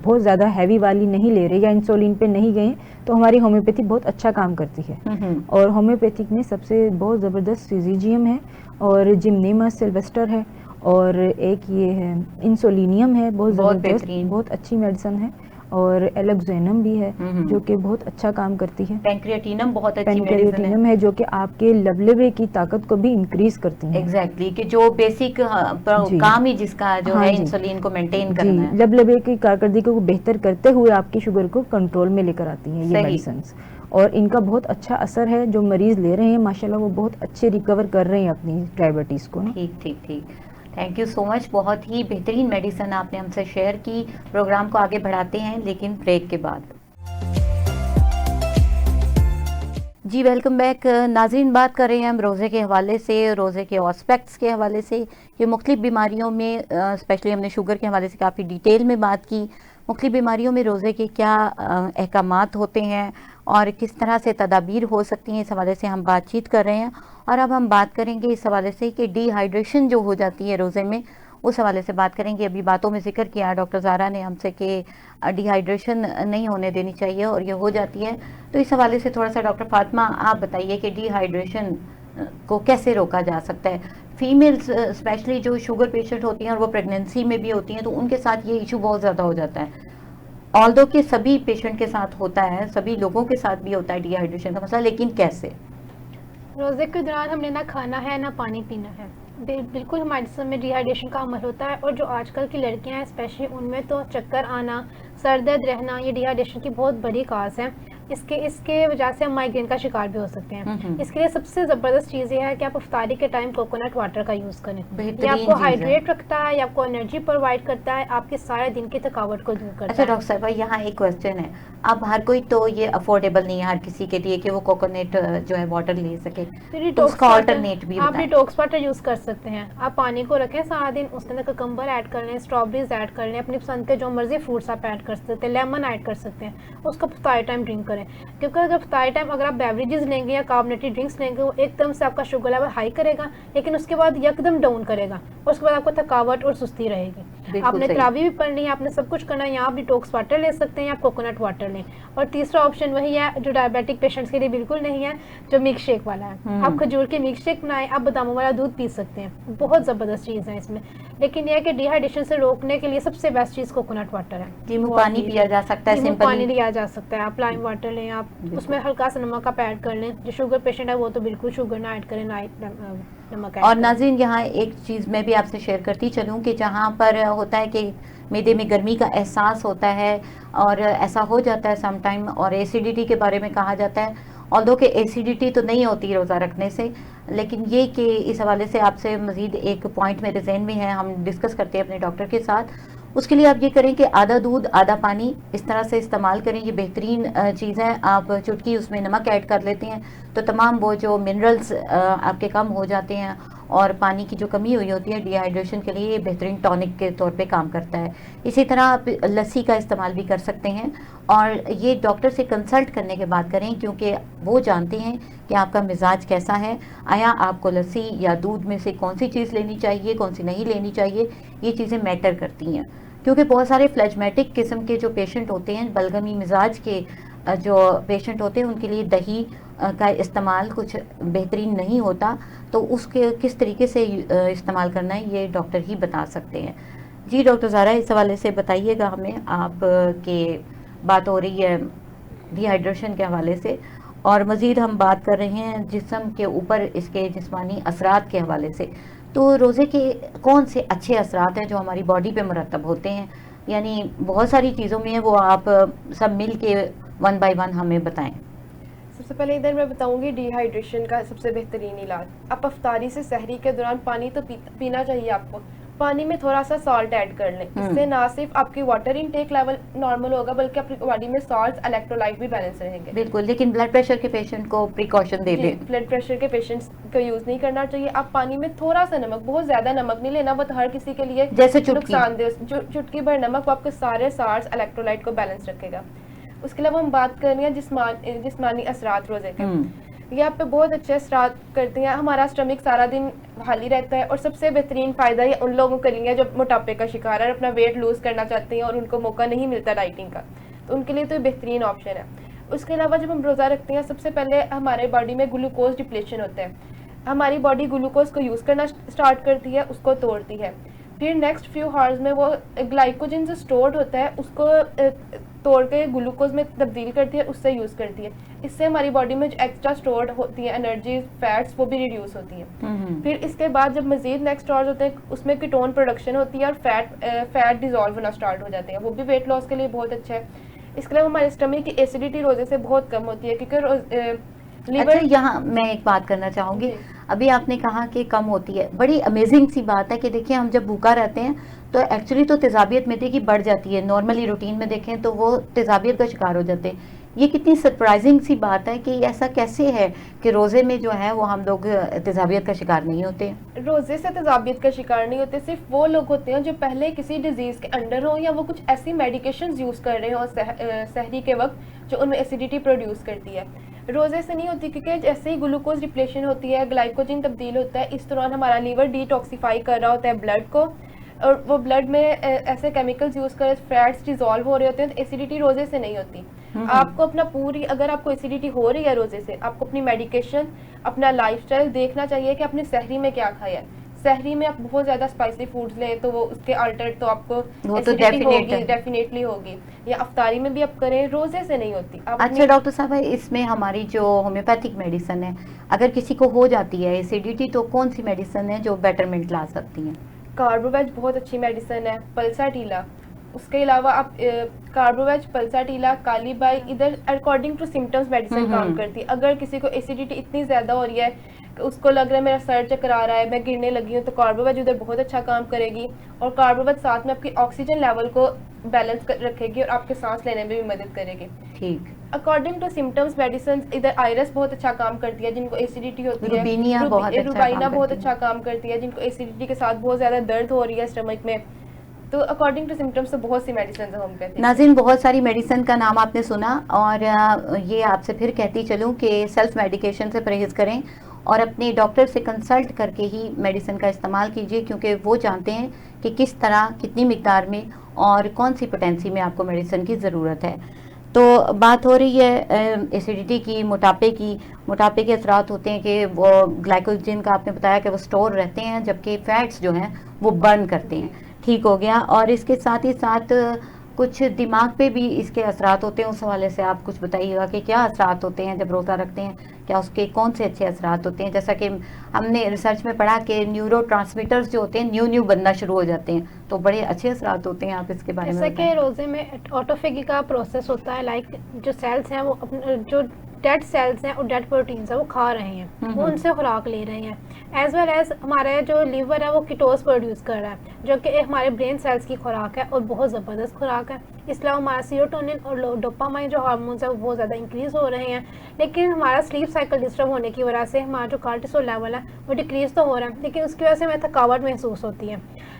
बहुत ज़्यादा हैवी वाली नहीं ले रहे या इंसुलिन पे नहीं गए तो हमारी होम्योपैथी बहुत अच्छा काम करती है। और होम्योपैथिक में सबसे बहुत ज़बरदस्त सीजीजीएम है, और जिमनेमा सिल्वेस्टर है, और एक ये है इंसुलिनियम है, बहुत ज़बरदस्त, बहुत अच्छी मेडिसिन है, और एलेक्जेनम भी है जो कि बहुत अच्छा काम करती है। पैंक्रियाटिनम बहुत अच्छी मेडिसिन है जो कि आपके लबलेबे की ताकत को भी इंक्रीज करती है। एग्जैक्टली, कि जो बेसिक काम ही जिसका जो है इंसुलिन को मेंटेन करना है, लबलेबे की कारकर्दगी को बेहतर करते हुए आपकी शुगर को कंट्रोल में लेकर आती हैं ये मेडिसिन, और इनका बहुत अच्छा असर है। जो मरीज ले रहे हैं माशाल्लाह वो बहुत अच्छे रिकवर कर रहे हैं अपनी डायबिटीज को। ठीक ठीक ठीक, थैंक यू सो मच, बहुत ही बेहतरीन मेडिसिन आपने हमसे शेयर की। प्रोग्राम को आगे बढ़ाते हैं लेकिन ब्रेक के बाद। जी वेलकम बैक नाज़रीन, बात कर रहे हैं हम रोज़े के हवाले से, रोज़े के ऑस्पेक्ट्स के हवाले से, कि मुख्तलिफ़ बीमारियों में स्पेशली हमने शुगर के हवाले से काफ़ी डिटेल में बात की। मुख्तलिफ़ बीमारियों में रोज़े के क्या अहकामात होते हैं और किस तरह से तदाबीर हो सकती हैं, इस हवाले से हम बातचीत कर रहे हैं। और अब हम बात करेंगे इस हवाले से कि डिहाइड्रेशन जो हो जाती है रोज़े में, उस हवाले से बात करेंगे। अभी बातों में जिक्र किया डॉक्टर ज़ारा ने हमसे कि डिहाइड्रेशन नहीं होने देनी चाहिए और ये हो जाती है, तो इस हवाले से थोड़ा सा डॉक्टर फातिमा आप बताइए कि डिहाइड्रेशन को कैसे रोका जा सकता है। फीमेल्स स्पेशली जो शुगर पेशेंट होती हैं और वो प्रेगनेंसी में भी होती हैं तो उनके साथ ये इशू बहुत ज़्यादा हो जाता है। ऑल्दो कि सभी पेशेंट के साथ होता है, सभी लोगों के साथ भी होता है डिहाइड्रेशन का मसला, लेकिन कैसे? रोज़े के दौरान हमने ना खाना है ना पानी पीना है, बिल्कुल हमारे जिस्म में डिहाइड्रेशन का अमल होता है। और जो आजकल की लड़कियां हैं स्पेशली, उनमें तो चक्कर आना, सर दर्द रहना, ये डिहाइड्रेशन की बहुत बड़ी काज है। इसके वजह से हम माइग्रेन का शिकार भी हो सकते हैं। इसके लिए सबसे ज़बरदस्त चीज़ ये है कि आप इफ्तारी के टाइम कोकोनट वाटर का यूज़ करें। ये आपको हाइड्रेट रखता है, आपको एनर्जी प्रोवाइड करता है, आपके सारे दिन की थकावट को दूर करता है। अच्छा डॉक्टर साहब, यहाँ एक क्वेश्चन है, अब हर कोई तो ये अफोर्डेबल नहीं है हर किसी के लिए कि वो कोकोनट जो है वाटर ले सके, तो उसका अल्टरनेट भी आप डिटॉक्स वाटर यूज़ कर सकते हैं। आप पानी को रखें सारा दिन, उसके अंदर ककम्बर ऐड कर लें, स्ट्रॉबेरीज ऐड कर लें, अपनी पसंद के जो मर्जी फ्रूट्स आप ऐड कर सकते हैं, लेमन ऐड कर सकते हैं, उसका इफ्तारी टाइम ड्रिंक करें। क्योंकि अगर इफ्तारी टाइम अगर आप बेवरेजेस लेंगे या कार्बोनेटेड ड्रिंक्स लेंगे, वो एकदम से आपका शुगर लेवल हाई करेगा, लेकिन उसके बाद यकदम डाउन करेगा और उसके बाद आपको थकावट और सुस्ती रहेगी। बिल्कुल आपने सही। तरावी भी पढ़नी है, आपने सब कुछ करना है, यहाँ आप डिटॉक्स वाटर ले सकते हैं, आप कोकोनट वाटर लें। और तीसरा ऑप्शन वही है जो डायबिटिक पेशेंट्स के लिए बिल्कुल नहीं है, जो मिल्क शेक वाला है। आप खजूर के मिल्क शेक बनाएं, आप बादामों वाला दूध पी सकते हैं, बहुत ज़बरदस्त चीज़ है इसमें। लेकिन यह है कि डिहाइड्रेशन से रोकने के लिए सबसे बेस्ट चीज़ कोकोनट वाटर है। नींबू वो पानी आप पिया जा सकता है, नींबू पानी सिंपली। लिया जा सकता है, आप लाइम वाटर लें, आप उसमें हल्का सा नमक आप ऐड कर लें। जो शुगर पेशेंट है वो तो बिल्कुल शुगर ना ऐड करें, ना नमक ऐड और करें। नाज़रीन, यहाँ एक चीज़ मैं भी आपसे शेयर करती चलूँ कि जहाँ पर होता है कि मैदे में गर्मी का एहसास होता है और ऐसा हो जाता है सम टाइम, और एसिडिटी के बारे में कहा जाता है, ऑल्दो कि एसिडिटी तो नहीं होती रोज़ा रखने से, लेकिन ये कि इस हवाले से आपसे मज़ीद एक पॉइंट मेरे जहन में है, हम डिस्कस करते हैं अपने डॉक्टर के साथ। उसके लिए आप ये करें कि आधा दूध आधा पानी इस तरह से इस्तेमाल करें, ये बेहतरीन चीज़ है। आप चुटकी उसमें नमक ऐड कर लेते हैं तो तमाम वो जो मिनरल्स आपके कम हो जाते हैं, और पानी की जो कमी हुई होती है डिहाइड्रेशन के लिए, ये बेहतरीन टॉनिक के तौर पे काम करता है। इसी तरह आप लस्सी का इस्तेमाल भी कर सकते हैं, और ये डॉक्टर से कंसल्ट करने के बाद करें, क्योंकि वो जानते हैं कि आपका मिजाज कैसा है, आया आपको लस्सी या दूध में से कौन सी चीज़ लेनी चाहिए, कौन सी नहीं लेनी चाहिए, ये चीज़ें मैटर करती हैं। क्योंकि बहुत सारे फ्लैजमेटिक किस्म के जो पेशेंट होते हैं, बलगमी मिजाज के जो पेशेंट होते हैं, उनके लिए दही का इस्तेमाल कुछ बेहतरीन नहीं होता, तो उसके किस तरीके से इस्तेमाल करना है ये डॉक्टर ही बता सकते हैं। जी डॉक्टर ज़ारा, इस हवाले से बताइएगा हमें, आप के बात हो रही है डिहाइड्रेशन के हवाले से, और मज़ीद हम बात कर रहे हैं जिस्म के ऊपर इसके जिस्मानी असरात के हवाले से। तो रोज़े के कौन से अच्छे असरात हैं जो हमारी बॉडी पे मुरतब होते हैं? यानी बहुत सारी चीज़ों में है, वो आप सब मिल के वन बाय वन हमें बताएं। सबसे पहले इधर मैं बताऊंगी डिहाइड्रेशन का सबसे बेहतरीन इलाज। आप अफ्तारी से सहरी के दौरान पानी तो पीना चाहिए आपको, पानी में थोड़ा सा सॉल्ट ऐड कर लें। इससे ना सिर्फ आपकी वाटर इनटेक लेवल नॉर्मल होगा, बल्कि आपकी बॉडी में सॉल्ट, इलेक्ट्रोलाइट भी बैलेंस रहेंगे। बिल्कुल, लेकिन ब्लड प्रेशर के पेशेंट को प्रिकॉशन दे दें। ब्लड प्रेशर के पेशेंट्स को यूज नहीं करना चाहिए। आप पानी में थोड़ा सा नमक, बहुत ज्यादा नमक नहीं लेना, वो तो हर किसी के लिए जैसे चुटकी। नुकसानदेह। चुटकी भर नमक वो आपके सारे सॉल्ट्स, इलेक्ट्रोलाइट को बैलेंस रखेगा। उसके अलावा हम बात कर रहे हैं जिस्मानी असरात रोजे के। ये आप पे बहुत अच्छे असरात करते हैं। हमारा स्टमक सारा दिन खाली रहता है, और सबसे बेहतरीन फ़ायदा ये उन लोगों के लिए जो मोटापे का शिकार है और अपना वेट लूज़ करना चाहते हैं और उनको मौका नहीं मिलता डाइटिंग का, तो उनके लिए तो ये बेहतरीन ऑप्शन है। उसके अलावा जब हम रोज़ा रखते हैं, सबसे पहले हमारे बॉडी में ग्लूकोज डिप्लेशन होता है। हमारी बॉडी ग्लूकोज को यूज़ करना स्टार्ट करती है, उसको तोड़ती है। फिर नेक्स्ट फ्यू हावर्स में वो ग्लाइकोजन जो स्टोर्ड होता है उसको तोड़ के ग्लूकोज में तब्दील करती है, उससे यूज़ करती है। इससे हमारी बॉडी में जो एक्स्ट्रा स्टोर्ड होती है एनर्जी, फैट्स, वो भी रिड्यूस होती है। फिर इसके बाद जब मजीद नेक्स्ट हावर्स होते हैं, उसमें कीटोन प्रोडक्शन होती है और फैट डिजॉल्व होना स्टार्ट हो जाते हैं, वो भी वेट लॉस के लिए बहुत अच्छा है। इसके अलावा हमारे स्टमक की एसिडिटी रोजे से बहुत कम होती है, क्योंकि अच्छा, यहाँ मैं एक बात करना चाहूँगी। अभी आपने कहा कि कम होती है, बड़ी अमेजिंग सी बात है कि देखिए हम जब भूखा रहते हैं तो एक्चुअली तो तेजाबियत मैदे की बढ़ जाती है। नॉर्मली रूटीन में देखें तो वो तेजाबियत का शिकार हो जाते हैं। ये कितनी सरप्राइजिंग सी बात है कि ऐसा कैसे है कि रोज़े में जो है वो हम लोग तेजाबियत का शिकार नहीं होते। रोज़े से तेजाबियत का शिकार नहीं होते सिर्फ वो लोग होते हैं जो पहले किसी डिजीज़ के अंडर हो, या वो कुछ ऐसी मेडिकेशंस यूज़ कर रहे हो सहरी के वक्त जो उनमें एसिडिटी प्रोड्यूस करती है। रोज़े से नहीं होती, क्योंकि जैसे ही ग्लूकोज डिप्लेशन होती है, ग्लाइकोजन तब्दील होता है, इस दौरान हमारा लीवर डिटॉक्सिफाई कर रहा होता है ब्लड को, और वो ब्लड में ऐसे केमिकल्स यूज़ कर फैट्स डिजॉल्व हो रहे होते हैं। तो एसिडिटी रोज़े से नहीं होती। आपको अपना अगर आपको एसिडिटी हो रही है रोज़े से, आपको अपनी मेडिकेशन, अपना लाइफस्टाइल देखना चाहिए कि आपने सहरी में क्या खाया है। सहरी में आप बहुत ज़्यादा स्पाइसी फूड्स लें तो वो उसके अल्टर तो आपको एसिडिटी होगी, डेफिनेटली होगी। या अफ्तारी में भी आप करें, रोज़े से नहीं होती। अच्छा डॉक्टर साहब, इसमें हमारी जो होम्योपैथिक मेडिसिन है, अगर किसी को हो जाती है एसिडिटी, तो कौन सी मेडिसिन है जो बेटरमेंट ला सकती हैं? कार्बोवेज बहुत अच्छी मेडिसिन है, पल्साटीला। उसके अलावा आप कार्बोवेज, पल्साटीला, कालीबाई, इधर अकॉर्डिंग टू सिम्टम्स मेडिसिन काम करती है। अगर किसी को एसिडिटी इतनी ज़्यादा हो रही है, उसको लग रहा है मेरा सर चकरा रहा है, मैं गिरने लगी हूँ, तो कार्बोवेज उधर बहुत अच्छा काम करेगी। और कार्बोवेज साथ में आपकी ऑक्सीजन लेवल को बैलेंस रखेगी और आपके सांस लेने में भी मदद करेगी। ठीक। अकॉर्डिंग टू सिम्टम्स मेडिसिन, इधर आयरस बहुत अच्छा काम करती है जिनको एसिडिटी होती है, रुबीना बहुत अच्छा काम करती है जिनको एसिडिटी के साथ बहुत ज़्यादा दर्द हो रही है स्टमक में। तो अकॉर्डिंग टू सिम्टम्स तो बहुत सी मेडिसिन है होम्योपैथी। नाज़रीन, बहुत सारी मेडिसिन का नाम आपने सुना, और ये आपसे फिर कहती चलूँ कि सेल्फ मेडिकेशन से परहेज़ करें और अपने डॉक्टर से कंसल्ट करके ही मेडिसिन का इस्तेमाल कीजिए, क्योंकि वो जानते हैं कि किस तरह, कितनी मिकदार में और कौन सी पोटेंसी में आपको मेडिसिन की ज़रूरत है। तो बात हो रही है एसिडिटी की, मोटापे के असरात होते हैं कि वो ग्लाइकोजन का आपने बताया कि वो स्टोर रहते हैं, जबकि फैट्स जो हैं वो बर्न करते हैं। ठीक हो गया। और इसके साथ ही साथ कुछ दिमाग पे भी इसके असरात होते हैं, उस हवाले से आप कुछ बताइएगा कि क्या असरात होते हैं जब रोज़ा रखते हैं, क्या उसके कौन से अच्छे असरात होते हैं। जैसा कि हमने रिसर्च में पढ़ा कि न्यूरो ट्रांसमीटर्स जो होते हैं न्यू बनना शुरू हो जाते हैं, तो बड़े अच्छे असरात होते हैं। आप इसके बारे में जैसा कि रोज़े में ऑटोफेगी का प्रोसेस होता है, लाइक जो सेल्स हैं वो अपने जो डेड सेल्स हैं और डेड प्रोटीन्स हैं वो खा रहे हैं, वो उनसे खुराक ले रहे हैं। एज वेल एज हमारा जो लीवर है वो कीटोस प्रोड्यूस कर रहा है, जो कि हमारे ब्रेन सेल्स की खुराक है और बहुत ज़बरदस्त खुराक है। इसलिए हमारा सीरोटोनिन और डोपामाइन जो हार्मोन्स है वो बहुत ज़्यादा इंक्रीज़ हो रहे हैं। लेकिन हमारा स्लीप साइकिल डिस्टर्ब होने की वजह से हमारा जो कार्टिसोल लेवल है वो डिक्रीज़ तो हो रहा है, लेकिन उसकी वजह से हमें थकावट महसूस होती है।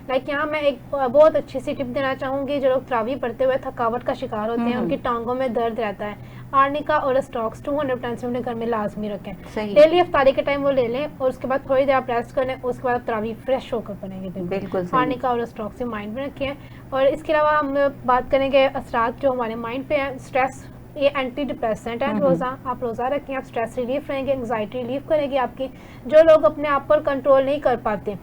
लाइक यहाँ मैं एक बहुत अच्छी सी टिप देना चाहूँगी, जो लोग तरावी पढ़ते हुए थकावट का शिकार होते हैं, उनकी टांगों में दर्द रहता है, आर्निका और स्टॉक्स 200 टाइम्स अपने घर में लाजमी रखें। डेली इफ्तारी के टाइम वो ले लें और उसके बाद थोड़ी देर आप रेस्ट कर लें, उसके बाद आप तरावी फ्रेश होकर पढ़ेंगे। बिल्कुल आर्निका और स्टॉक्स से माइंड में रखें। और इसके अलावा हम बात करेंगे असरात जो हमारे माइंड पे हैं। स्ट्रेस, ये एंटी डिप्रेसेंट है। रोज़ा आप रोज़ा रखें, आप स्ट्रेस रिलीफ रहेंगे, एंग्जाइटी रिलीफ करेगी आपकी। जो लोग अपने आप पर कंट्रोल नहीं कर पाते,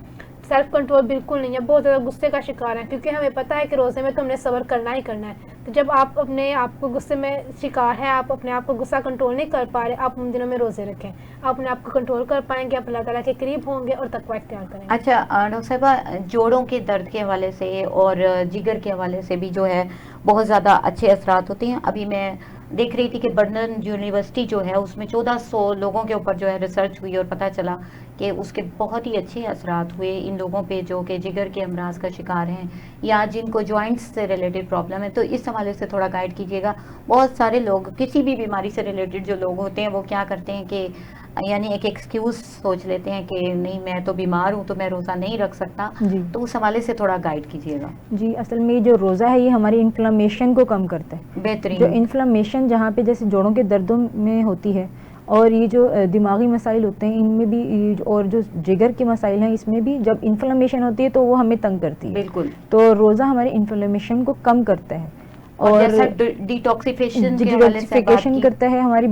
सेल्फ कंट्रोल बिल्कुल नहीं है, बहुत ज़्यादा गुस्से का शिकार है, क्योंकि हमें पता है कि रोज़े में तो हमने सब्र करना ही करना है। तो जब आप अपने आप को गुस्से में शिकार है, आप अपने आप को गुस्सा कंट्रोल नहीं कर पा रहे, आप उन दिनों में रोज़े रखें, आप अपने आप को कंट्रोल कर पाएंगे, आप अल्लाह ताला के करीब होंगे और तकवा इख्तियार करेंगे। अच्छा डॉक्टर साहिबा, जोड़ों के दर्द के हवाले से और जिगर के हवाले से भी जो है बहुत ज़्यादा अच्छे असरात होते हैं। अभी मैं देख रही थी कि बर्नन यूनिवर्सिटी जो है उसमें 1400 लोगों के ऊपर जो है रिसर्च हुई और पता चला कि उसके बहुत ही अच्छे असरात हुए इन लोगों पे जो कि जिगर के अमराज का शिकार हैं या जिनको जॉइंट्स से रिलेटेड प्रॉब्लम है। तो इस हवाले से थोड़ा गाइड कीजिएगा। बहुत सारे लोग किसी भी बीमारी से रिलेटेड जो लोग होते हैं वो क्या करते हैं कि यानी एक एक्सक्यूज सोच लेते हैं कि नहीं मैं तो बीमार हूँ तो मैं रोज़ा नहीं रख सकता, तो उस हवाले से थोड़ा गाइड कीजिएगा। जी, असल में जो रोज़ा है ये हमारी इन्फ्लेमेशन को कम करता है। बेहतरीन। जो इन्फ्लेमेशन जहाँ पे जैसे जोड़ों के दर्दों में होती है और ये जो दिमागी मसाइल होते हैं इनमें भी, और जो जिगर के मसाइल हैं इसमें भी जब इन्फ्लेमेशन होती है तो वो हमें तंग करती है। बिल्कुल। तो रोज़ा हमारे इन्फ्लेमेशन को कम करता है और डिटॉक्सिफिकेशन करता है हमारी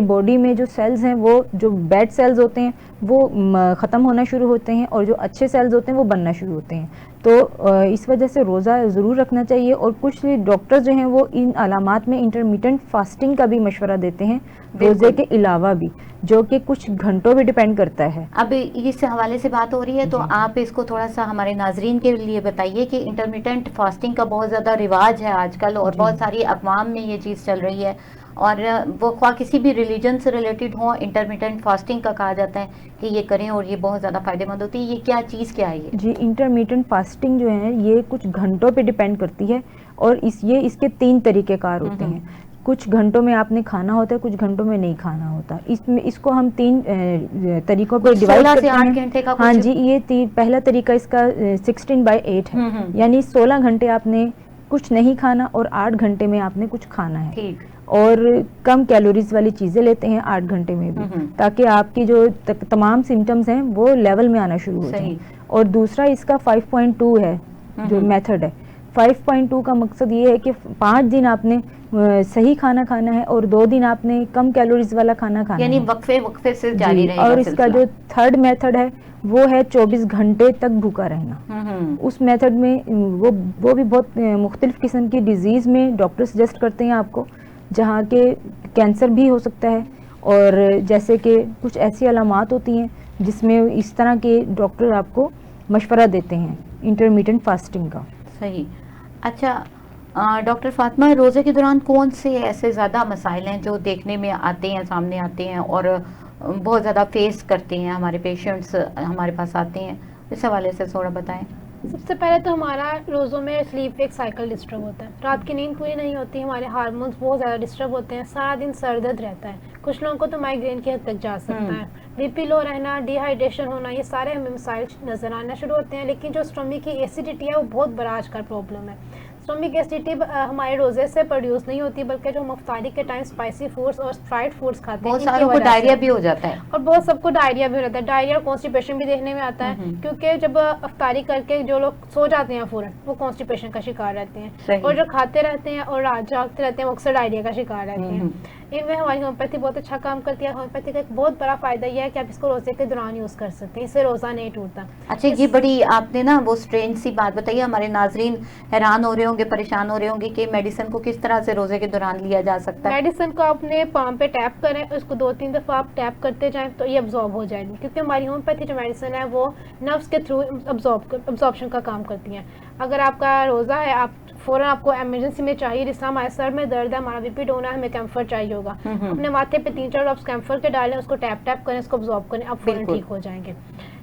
बॉडी में जो सेल्स हैं वो जो बैड सेल्स होते हैं वो ख़त्म होना शुरू होते हैं और जो अच्छे सेल्स होते हैं वो बनना शुरू होते हैं। तो इस वजह से रोज़ा ज़रूर रखना चाहिए। और कुछ डॉक्टर जो हैं वो इन अलामात में इंटरमिटेंट फास्टिंग का भी मशवरा देते हैं रोज़े के अलावा भी, जो कि कुछ घंटों पे डिपेंड करता है। अब इस हवाले से बात हो रही है तो आप इसको थोड़ा सा हमारे नाजरीन के लिए बताइए कि इंटरमिटेंट फास्टिंग का बहुत ज़्यादा रिवाज है आजकल और बहुत सारी अक़वाम में ये चीज़ चल रही है और वो ख्वा किसी भी रिलीजन से रिलेटेड हो, इंटरमिटेंट फास्टिंग का कहा जाता है कि ये करें और ये बहुत ज़्यादा फ़ायदेमंद होती है। ये क्या चीज़ क्या है ये? जी, इंटरमिटेंट फास्टिंग जो है ये कुछ घंटों पे डिपेंड करती है और इसके 3 तरीक़ेकार होते हैं। कुछ घंटों में आपने खाना होता है, कुछ घंटों में नहीं खाना होता। इसको हम 3 तरीकों पे डिवाइड करते हैं। 8 घंटे का हाँ जी, ये पहला तरीका इसका 16/8 है, यानी 16 घंटे आपने कुछ नहीं खाना और 8 घंटे में आपने कुछ खाना है। ठीक। और कम कैलोरीज वाली चीज़ें लेते हैं 8 घंटे में भी, ताकि आपकी जो तमाम सिम्टम्स हैं वो लेवल में आना शुरू हो जाए। और दूसरा इसका 5.2 है जो मेथड है। 5.2 का मकसद ये है कि 5 दिन आपने सही खाना खाना है और 2 दिन आपने कम कैलोरीज वाला खाना खाना है, यानी वक्फे से जारी रहेगा। और इसका जो थर्ड मेथड है वो है 24 घंटे तक भूखा रहना। उस मेथड में वो भी बहुत मुख्तलिफ किस्म की डिजीज़ में डॉक्टर सजेस्ट करते हैं आपको, जहाँ के कैंसर भी हो सकता है और जैसे कि कुछ ऐसी अलामात होती हैं जिसमें इस तरह के डॉक्टर आपको मशवरा देते हैं इंटरमिटेंट फास्टिंग का। सही। अच्छा डॉक्टर फातिमा, रोज़े के दौरान कौन से ऐसे ज़्यादा मसाइल हैं जो देखने में आते हैं, सामने आते हैं और बहुत ज़्यादा फेस करते हैं हमारे पेशेंट्स हमारे पास आते हैं, इस हवाले से थोड़ा बताएं। सबसे पहले तो हमारा रोज़ों में स्लीप एक साइकिल डिस्टर्ब होता है, रात की नींद पूरी नहीं होती, हमारे हार्मोन्स बहुत ज़्यादा डिस्टर्ब होते हैं, सारा दिन सर दर्द रहता है, कुछ लोगों को तो माइग्रेन की हद तक जा सकता है, बीपी लो रहना, डिहाइड्रेशन होना, ये सारे हमें मसाइल नज़र आना शुरू होते हैं। लेकिन जो स्टमक की एसिडिटी है वो बहुत बड़ा आजकल प्रॉब्लम है। स्टोमिक एसिडिटी हमारे रोजे से प्रोड्यूस नहीं होती, बल्कि जो हम अफ्तारी के टाइम स्पाइसी फूड्स और फ्राइड फूड्स खाते हैं, बहुत इनकी सारों को वजह से। डायरिया भी हो जाता है। और बहुत सबको डायरिया भी हो जाता है, डायरिया और कॉन्स्टिपेशन भी देखने में आता है, क्योंकि जब अफ्तारी करके जो लोग सो जाते हैं फौरन, वो कॉन्स्टिपेशन का शिकार रहते हैं, और जो खाते रहते हैं और रात जागते रहते हैं वो अक्सर डायरिया का शिकार रहते हैं। इनमें हमारी होम्योपैथी बहुत अच्छा काम करती है। होम्योपैथी का एक बहुत बड़ा फायदा यह है कि आप इसको रोजे के दौरान यूज कर सकते हैं, इससे रोजा नहीं टूटता। अच्छा, ये बड़ी आपने ना वो स्ट्रेंज सी बात बताई, हमारे नाजरीन हैरान हो रहे होंगे, परेशान हो रहे होंगे कि मेडिसिन को किस तरह से रोजे के दौरान लिया जा सकता है। मेडिसिन को अपने पाम पे टैप करें, उसको 2-3 दफा आप टैप करते जाएं तो ये अब्जॉर्ब हो जाएगी, क्योंकि हमारी होम्योपैथी जो मेडिसिन है वो नर्व्स के थ्रू अब्जॉर्प्शन का काम करती है। अगर आपका रोजा है, आप फौरन आपको इमरजेंसी में चाहिए, जिस तरह हमारे सर में दर्द है, हमारा बीपी डाउन है, हमें कैम्फर चाहिए होगा, अपने माथे पे 3-4 ड्रॉप्स कैम्फर के डालें, उसको टैप टैप करें, उसको अब्जॉर्ब करें, आप फौरन ठीक हो जाएंगे।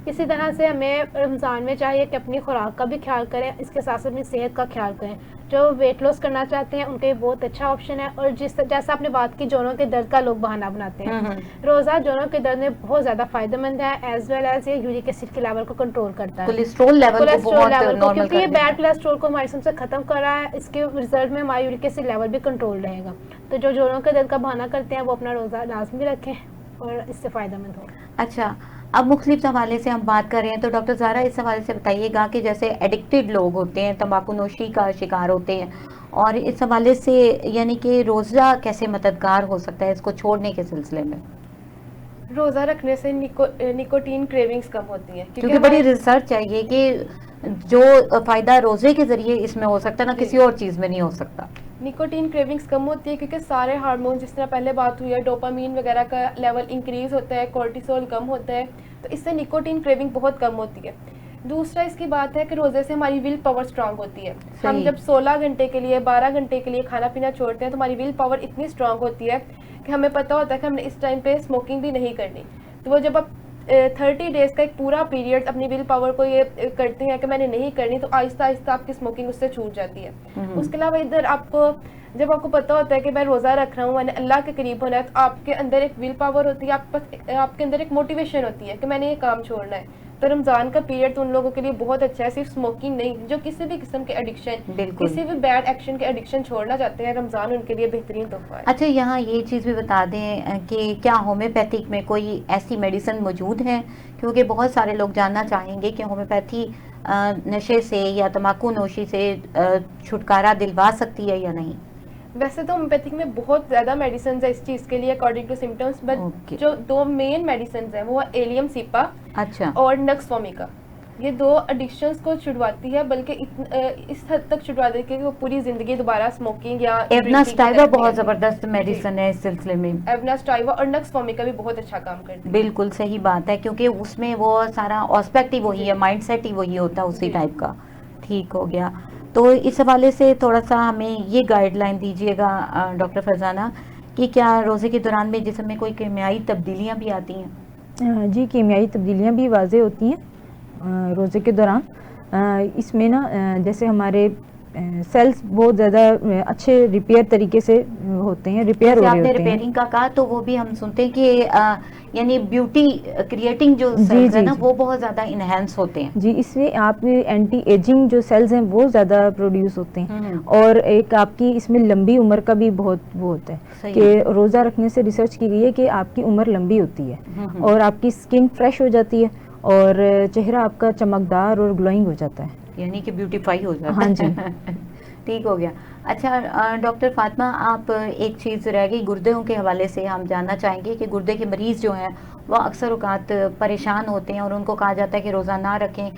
इसी तरह से हमें रमज़ान में चाहिए कि अपनी खुराक का भी ख्याल करें, इसके साथ साथ अपनी सेहत का ख्याल करें। जो वेट लॉस करना चाहते हैं उनके बहुत अच्छा ऑप्शन है। और जैसा आपने बात की, जोड़ों के दर्द का लोग बहाना बनाते हैं, रोज़ा जोड़ों के दर्द में बहुत ज़्यादा फायदेमंद है, एज वेल एज ये यूरिक एसिड के लेवल को कंट्रोल करता है, कोलेस्ट्रॉल लेवल को बहुत नॉर्मल क्योंकि ये बैड कोलेस्ट्रॉल को हमारे जिस्म से खत्म कर रहा है। इसके रिजल्ट में हमारा यूरिक एसिड लेवल भी कंट्रोल रहेगा। तो जो जोड़ों के दर्द का बहाना करते हैं वो अपना रोज़ा लाजमी रखें और इससे फ़ायदेमंद हो। अच्छा, अब मुख्तलिफ हवाले से हम बात कर रहे हैं, तो डॉक्टर ज़ारा इस हवाले से बताइएगा कि जैसे एडिक्टेड लोग होते हैं, तंबाकू नोशी का शिकार होते हैं, और इस हवाले से यानी कि रोज़ा कैसे मददगार हो सकता है इसको छोड़ने के सिलसिले में। रोज़ा रखने से निकोटीन क्रेविंग्स कम होती हैं, क्योंकि बड़ी रिसर्च है ये कि जो फ़ायदा रोज़े के ज़रिए इसमें हो सकता है ना, किसी और चीज़ में नहीं हो सकता। निकोटीन क्रेविंग्स कम होती है क्योंकि सारे हार्मोन, जिस तरह पहले बात हुई है, डोपामीन वगैरह का लेवल इंक्रीज होता है, कोर्टिसोल कम होता है, तो इससे निकोटीन क्रेविंग बहुत कम होती है। दूसरा इसकी बात है कि रोज़े से हमारी विल पावर स्ट्रांग होती है। हम जब 16 घंटे के लिए 12 घंटे के लिए खाना पीना छोड़ते हैं तो हमारी विल पावर इतनी स्ट्रांग होती है कि हमें पता होता है कि हमने इस टाइम पे स्मोकिंग भी नहीं करनी। तो वो जब आप 30 डेज़ का एक पूरा पीरियड अपनी विल पावर को ये करते हैं कि मैंने नहीं करनी, तो आहिस्ता आहिस्ता आपकी स्मोकिंग उससे छूट जाती है। उसके अलावा इधर आपको जब आपको पता होता है कि मैं रोज़ा रख रहा हूँ, मैंने अल्लाह के करीब होना है, तो आपके अंदर एक विल पावर होती है, आपके अंदर एक मोटिवेशन होती है कि मैंने ये काम छोड़ना है। तो रमज़ान का पीरियड तो उन लोगों के लिए बहुत अच्छा है, सिर्फ स्मोकिंग नहीं, जो किसी भी किस्म के एडिक्शन, किसी भी बैड एक्शन के एडिक्शन छोड़ना चाहते हैं, रमज़ान उनके लिए बेहतरीन तोहफा है। अच्छा, यहाँ ये चीज़ भी बता दें कि क्या होम्योपैथिक में कोई ऐसी मेडिसिन मौजूद है, क्योंकि बहुत सारे लोग जानना चाहेंगे कि होम्योपैथी नशे से या तंबाकू नोशी से छुटकारा दिलवा सकती है या नहीं। वैसे तो होम्योपैथिक में बहुत ज़्यादा मेडिसिन है इस चीज़ के लिए अकॉर्डिंग टू सिम्टम्स, बट जो 2 मेन मेडिसिन हैं वो एलियम सिपा अच्छा और नक्स वोमिका। ये 2 एडिक्शंस को छुड़वाती है, बल्कि इस हद तक छुड़वा देती है कि वो पूरी जिंदगी दोबारा स्मोकिंग या एवनास्टाइवा बहुत ज़बरदस्त मेडिसिन है इस सिलसिले में। एवनास्टाइवा और नक्स वोमिका भी बहुत अच्छा काम करती है। बिल्कुल सही बात है, क्योंकि उसमें वो सारा ऑस्पेक्ट ही वही है, माइंडसेट ही वही होता है उसी टाइप का। ठीक हो गया। तो इस हवाले से थोड़ा सा हमें ये गाइडलाइन दीजिएगा डॉक्टर फरजाना कि क्या रोज़े के दौरान में जिस्म में कोई कीमियाई तब्दीलियाँ भी आती हैं। जी, कीमियाई तब्दीलियाँ भी वाज़े होती हैं रोज़े के दौरान। इसमें ना जैसे हमारे सेल्स बहुत ज़्यादा अच्छे रिपेयर तरीके से होते हैं, रिपेयर हो रहे होते हैं। आपने रिपेयरिंग का कहा तो वो भी हम सुनते हैं कि यानी ब्यूटी क्रिएटिंग जो सेल्स है ना वो बहुत ज़्यादा इनहेंस होते हैं। जी, इससे आप एंटी एजिंग जो सेल्स हैं वो ज़्यादा प्रोड्यूस होते हैं। और एक आपकी इसमें लंबी उम्र का भी बहुत वो होता है कि रोज़ा रखने से रिसर्च की गई है कि आपकी उम्र लंबी होती है और आपकी स्किन फ्रेश हो जाती है और चेहरा आपका चमकदार और ग्लोइंग हो जाता है, यानी कि ब्यूटीफाई हो जाता है। हाँ जी। ठीक हो गया। अच्छा डॉक्टर फातिमा, आप एक चीज़ रह गई गुर्दों के हवाले से, हम जानना चाहेंगे कि गुर्दे के मरीज़ जो हैं वो अक्सर औक़ात परेशान होते हैं और उनको कहा जाता है कि रोज़ा ना रखें।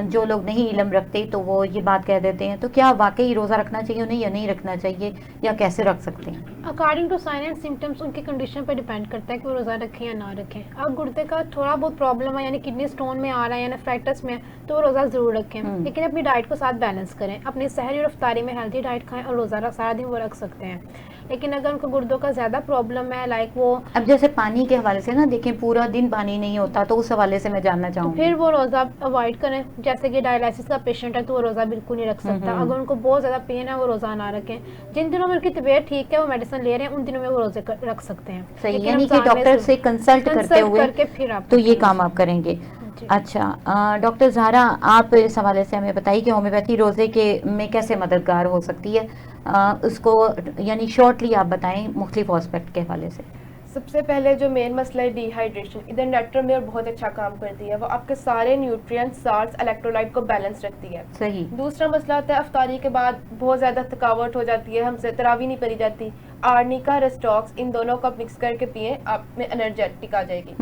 जो लोग नहीं इल्म रखते तो वो ये बात कह देते हैं, तो क्या वाकई रोज़ा रखना चाहिए उन्हें या नहीं रखना चाहिए, या कैसे रख सकते हैं? According to sign and symptoms उनकी कंडीशन पर डिपेंड करता है कि वो रोज़ा रखें या ना रखें। अब गुर्दे का थोड़ा बहुत प्रॉब्लम है, यानी किडनी स्टोन में आ रहा है या नेफ्राइटिस में, तो वो रोज़ा ज़रूर रखें, लेकिन अपनी डाइट को साथ बैलेंस करें। अपनी सहरी और इफ्तारी में हेल्थी डाइट खाएं और रोज़ा सारा दिन वो रख सकते हैं। लेकिन अगर उनको गुर्दों का ज़्यादा प्रॉब्लम है, लाइक वो अब जैसे पानी के हवाले से ना देखें पूरा दिन पानी नहीं होता, तो उस हवाले से मैं जानना चाहूँगी। फिर वो रोज़ा अवॉइड करें। जैसे कि डायलिसिस का पेशेंट है तो वो रोज़ा बिल्कुल नहीं रख सकता। अगर उनको बहुत ज़्यादा पेन है वो रोज़ा ना रखें। जिन दिनों में उनकी तबीयत ठीक है, वो मेडिसिन ले रहे हैं, उन दिनों में वो रोज़े रख सकते हैं। सही, यानी कि डॉक्टर से कंसल्ट करते हुए फिर आप तो ये काम आप करेंगे। जी। अच्छा, डॉक्टर ज़हरा, आप इस हवाले से हमें बताइए कि होम्योपैथी रोज़े के में कैसे मददगार हो सकती है, उसको यानी शॉर्टली आप बताएं मुख्तलिफ एस्पेक्ट के हवाले से। सबसे पहले जो मेन मसला है डिहाइड्रेशन, इधर नेट्रोमेयर बहुत अच्छा काम करती है, वो आपके सारे न्यूट्रिएंट्स, साल्ट्स, इलेक्ट्रोलाइट को बैलेंस रखती है। सही। दूसरा मसला आता है अफ्तारी के बाद बहुत ज़्यादा थकावट हो जाती है, हमसे तरावी नहीं पड़ी जाती, आर्निका, रेस्टॉक्स, इन दोनों को आप मिक्स करके पिए, आप में एनर्जेटिक आ जाएगी।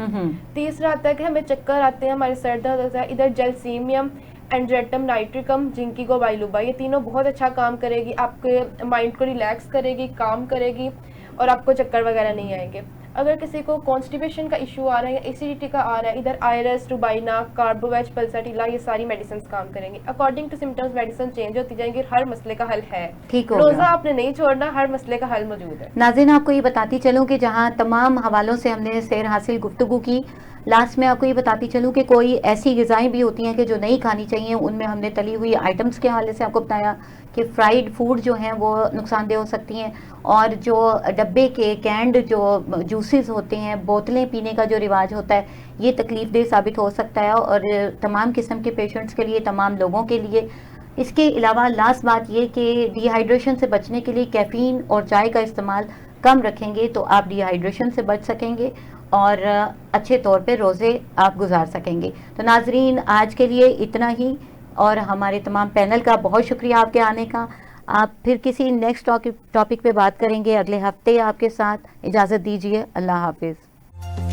तीसरा आता है कि हमें चक्कर आते हैं, हमारे सर दर्द होता है, इधर जेलसीमियम, एंड्रेटम नाइट्रिकम, जिंकीगो बाइलुबा, ये तीनों बहुत अच्छा काम करेगी, आपके माइंड को रिलैक्स करेगी, काम करेगी और आपको चक्कर वगैरह नहीं आएंगे। अगर किसी को कॉन्स्टिपेशन का इशू आ रहा है या एसिडिटी का आ रहा है, इधर आयरस, रुबाइना, कार्बोवेज, पल्साटिला, ये सारी मेडिसिन काम करेंगे। According to symptoms medicine change होती जाएंगी, हर मसले का हल है। ठीक हो रोजा गया। आपने नहीं छोड़ना, हर मसले का हल मौजूद है। नाज़रीन, आपको ये बताती चलूँ कि जहाँ तमाम हवालों से हमने सैर हासिल गुफ्तगू की, लास्ट में आपको ये बताती चलूँ कि कोई ऐसी ग़िज़ाएँ भी होती हैं कि जो नहीं खानी चाहिए, उनमें हमने तली हुई आइटम्स के हवाले से आपको बताया कि फ्राइड फूड जो हैं वो नुकसानदेह हो सकती हैं, और जो डब्बे के कैंड जो जूसेस होते हैं, बोतलें पीने का जो रिवाज होता है, ये तकलीफ़ देह साबित हो सकता है और तमाम किस्म के पेशेंट्स के लिए, तमाम लोगों के लिए। इसके अलावा लास्ट बात ये कि डिहाइड्रेशन से बचने के लिए कैफ़ीन और चाय का इस्तेमाल कम रखेंगे तो आप डिहाइड्रेशन से बच सकेंगे और अच्छे तौर पे रोज़े आप गुजार सकेंगे। तो नाजरीन, आज के लिए इतना ही, और हमारे तमाम पैनल का बहुत शुक्रिया आपके आने का। आप फिर किसी नेक्स्ट टॉपिक पे बात करेंगे अगले हफ्ते आपके साथ। इजाज़त दीजिए, अल्लाह हाफिज़।